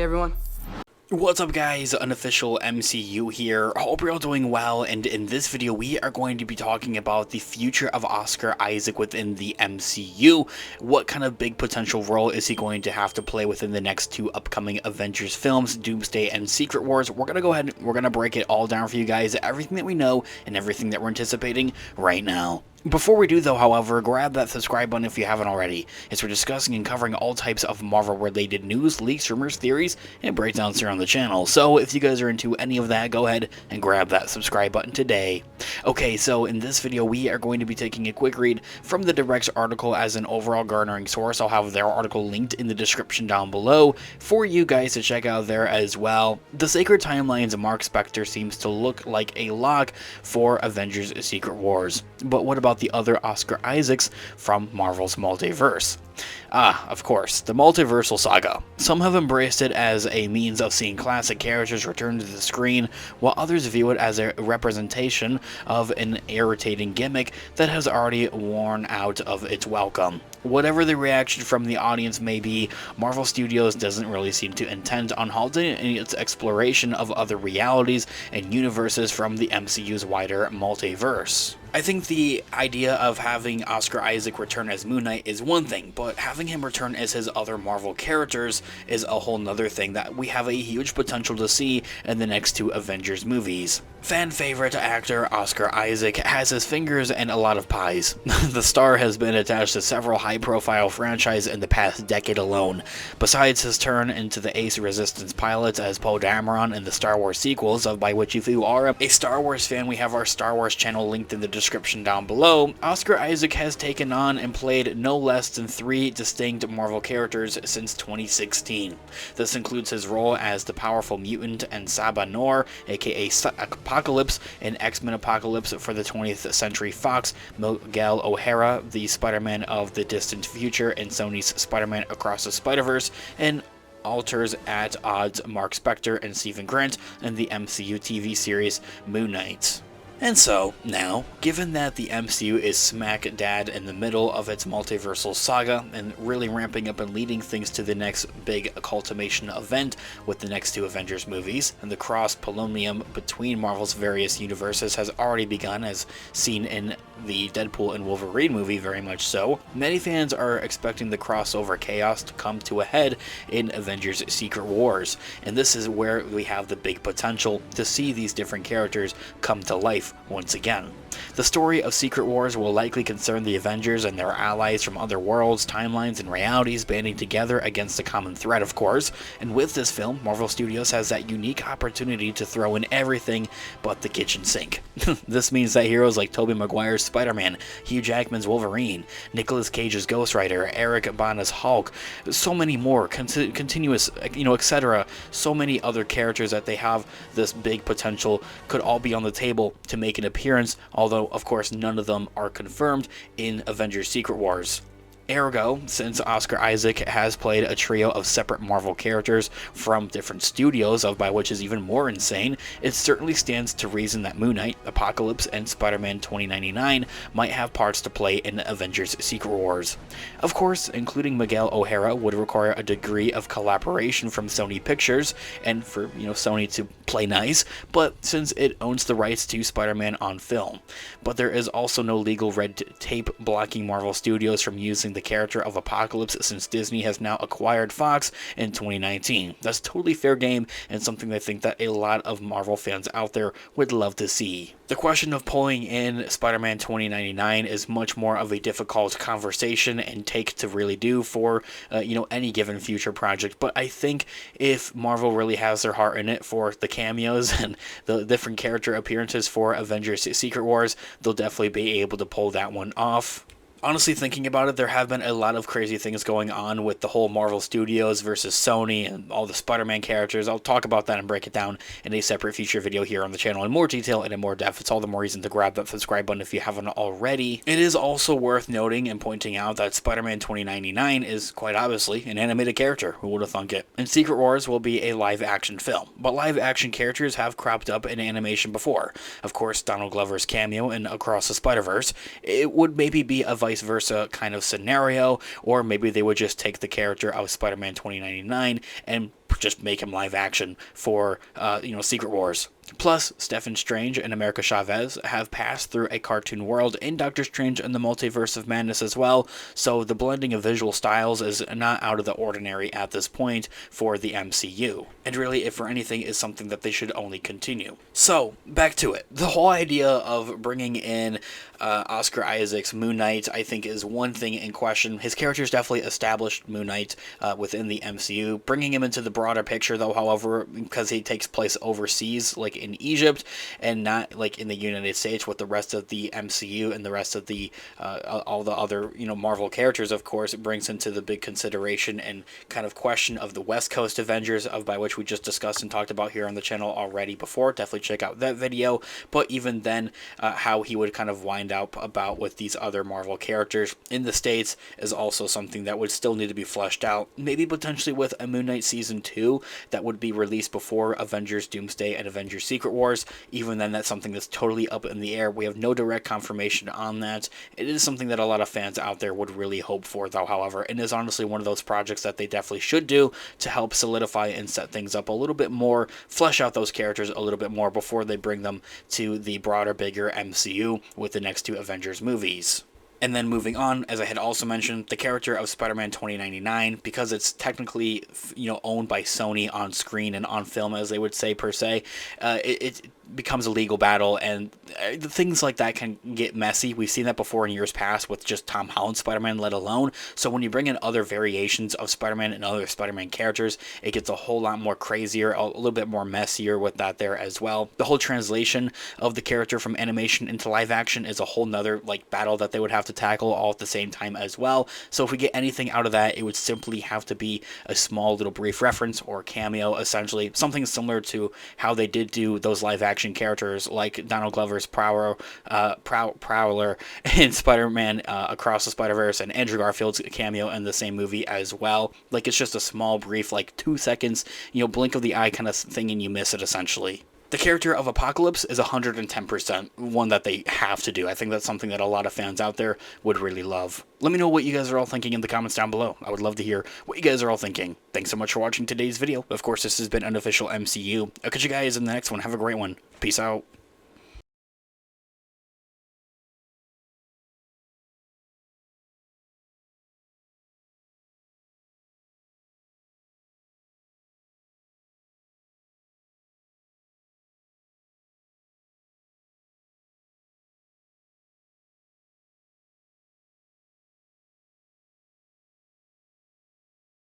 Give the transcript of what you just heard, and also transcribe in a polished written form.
everyone. What's up guys, Unofficial MCU here. Hope you're all doing well, and in this video we are going to be talking about the future of Oscar Isaac within the MCU. What kind of big potential role is he going to have to play within the next two upcoming Avengers films, Doomsday and Secret Wars? We're going to go ahead and we're going to break it all down for you guys, everything that we know and everything that we're anticipating right now. Before we do though, however, grab that subscribe button if you haven't already, as we're discussing and covering all types of Marvel-related news, leaks, rumors, theories, and breakdowns here on the channel. So if you guys are into any of that, go ahead and grab that subscribe button today. Okay, so in this video, we are going to be taking a quick read from the Direct's article as an overall garnering source. I'll have their article linked in the description down below for you guys to check out there as well. The Sacred Timeline's Mark Spector seems to look like a lock for Avengers Secret Wars. But what about the other Oscar Isaacs from Marvel's multiverse? Of course, the multiversal saga. Some have embraced it as a means of seeing classic characters return to the screen, while others view it as a representation of an irritating gimmick that has already worn out of its welcome. Whatever the reaction from the audience may be, Marvel Studios doesn't really seem to intend on halting its exploration of other realities and universes from the MCU's wider multiverse. I think the idea of having Oscar Isaac return as Moon Knight is one thing, but having him return as his other Marvel characters is a whole nother thing that we have a huge potential to see in the next two Avengers movies. Fan favorite actor Oscar Isaac has his fingers in a lot of pies. The star has been attached to several high-profile franchises in the past decade alone. Besides his turn into the Ace Resistance pilots as Poe Dameron in the Star Wars sequels, by which if you are a Star Wars fan, we have our Star Wars channel linked in the description down below. Oscar Isaac has taken on and played no less than 3 distinct Marvel characters since 2016. This includes his role as the powerful mutant and Saba Noor, aka Apocalypse, in X-Men Apocalypse for the 20th Century Fox, Miguel O'Hara, the Spider-Man of the Distant Future in Sony's Spider-Man Across the Spider-Verse, and alters at odds Mark Spector and Stephen Grant in the MCU TV series Moon Knight. And so, now, given that the MCU is smack dab in the middle of its multiversal saga and really ramping up and leading things to the next big culmination event with the next two Avengers movies, and the cross-polonium between Marvel's various universes has already begun, as seen in the Deadpool and Wolverine movie very much so, many fans are expecting the crossover chaos to come to a head in Avengers Secret Wars, and this is where we have the big potential to see these different characters come to life once again. The story of Secret Wars will likely concern the Avengers and their allies from other worlds, timelines, and realities banding together against a common threat, of course, and with this film, Marvel Studios has that unique opportunity to throw in everything but the kitchen sink. This means that heroes like Tobey Maguire's Spider-Man, Hugh Jackman's Wolverine, Nicolas Cage's Ghost Rider, Eric Bana's Hulk, so many more, continuous, etc., so many other characters that they have this big potential could all be on the table to make an appearance, although of course none of them are confirmed in Avengers Secret Wars. Ergo, since Oscar Isaac has played a trio of separate Marvel characters from different studios, by which is even more insane, it certainly stands to reason that Moon Knight, Apocalypse, and Spider-Man 2099 might have parts to play in Avengers Secret Wars. Of course, including Miguel O'Hara would require a degree of collaboration from Sony Pictures, and for Sony to play nice, but since it owns the rights to Spider-Man on film. But there is also no legal red tape blocking Marvel Studios from using the character of Apocalypse, since Disney has now acquired Fox in 2019. That's totally fair game, and something I think that a lot of Marvel fans out there would love to see. The question of pulling in Spider-Man 2099 is much more of a difficult conversation and take to really do for any given future project, but I think if Marvel really has their heart in it for the cameos and the different character appearances for Avengers Secret Wars, they'll definitely be able to pull that one off. Honestly, thinking about it, there have been a lot of crazy things going on with the whole Marvel Studios versus Sony and all the Spider-Man characters. I'll talk about that and break it down in a separate future video here on the channel in more detail and in more depth. It's all the more reason to grab that subscribe button if you haven't already. It is also worth noting and pointing out that Spider-Man 2099 is quite obviously an animated character. Who would have thunk it? And Secret Wars will be a live-action film, but live-action characters have cropped up in animation before. Of course, Donald Glover's cameo in Across the Spider-Verse. It would maybe be a vice versa kind of scenario, or maybe they would just take the character of Spider-Man 2099 and just make him live action for, Secret Wars. Plus, Stephen Strange and America Chavez have passed through a cartoon world in Doctor Strange and the Multiverse of Madness as well, so the blending of visual styles is not out of the ordinary at this point for the MCU. And really, if for anything, is something that they should only continue. So, back to it. The whole idea of bringing in Oscar Isaac's Moon Knight, I think, is one thing in question. His character is definitely established Moon Knight within the MCU. Bringing him into the broader picture, though, however, because he takes place overseas, like in Egypt, and not like in the United States with the rest of the MCU and the rest of the all the other Marvel characters, of course, it brings into the big consideration and kind of question of the West Coast Avengers, by which we just discussed and talked about here on the channel already before. Definitely check out that video. But even then, how he would kind of wind up about with these other Marvel characters in the States is also something that would still need to be fleshed out. Maybe potentially with a Moon Knight Season 2 that would be released before Avengers Doomsday and Avengers Secret Wars. Even then, that's something that's totally up in the air. We have no direct confirmation on that. It is something that a lot of fans out there would really hope for, though, however, and is honestly one of those projects that they definitely should do to help solidify and set things up a little bit more, flesh out those characters a little bit more before they bring them to the broader, bigger MCU with the next two Avengers movies. And then moving on, as I had also mentioned, the character of Spider-Man 2099, because it's technically, owned by Sony on screen and on film, as they would say, per se, it becomes a legal battle, and things like that can get messy. We've seen that before in years past with just Tom Holland's Spider-Man, let alone. So when you bring in other variations of Spider-Man and other Spider-Man characters, it gets a whole lot more crazier, a little bit more messier with that there as well. The whole translation of the character from animation into live action is a whole nother battle that they would have to tackle all at the same time as well. So if we get anything out of that, it would simply have to be a small little brief reference or cameo, essentially something similar to how they did do those live action characters like Donald Glover's Prowler in Spider-Man Across the Spider-Verse, and Andrew Garfield's cameo in the same movie as well. It's just a small brief 2 seconds, blink of the eye kind of thing, and you miss it essentially. The character of Apocalypse is 110% one that they have to do. I think that's something that a lot of fans out there would really love. Let me know what you guys are all thinking in the comments down below. I would love to hear what you guys are all thinking. Thanks so much for watching today's video. Of course, this has been Unofficial MCU. I'll catch you guys in the next one. Have a great one. Peace out.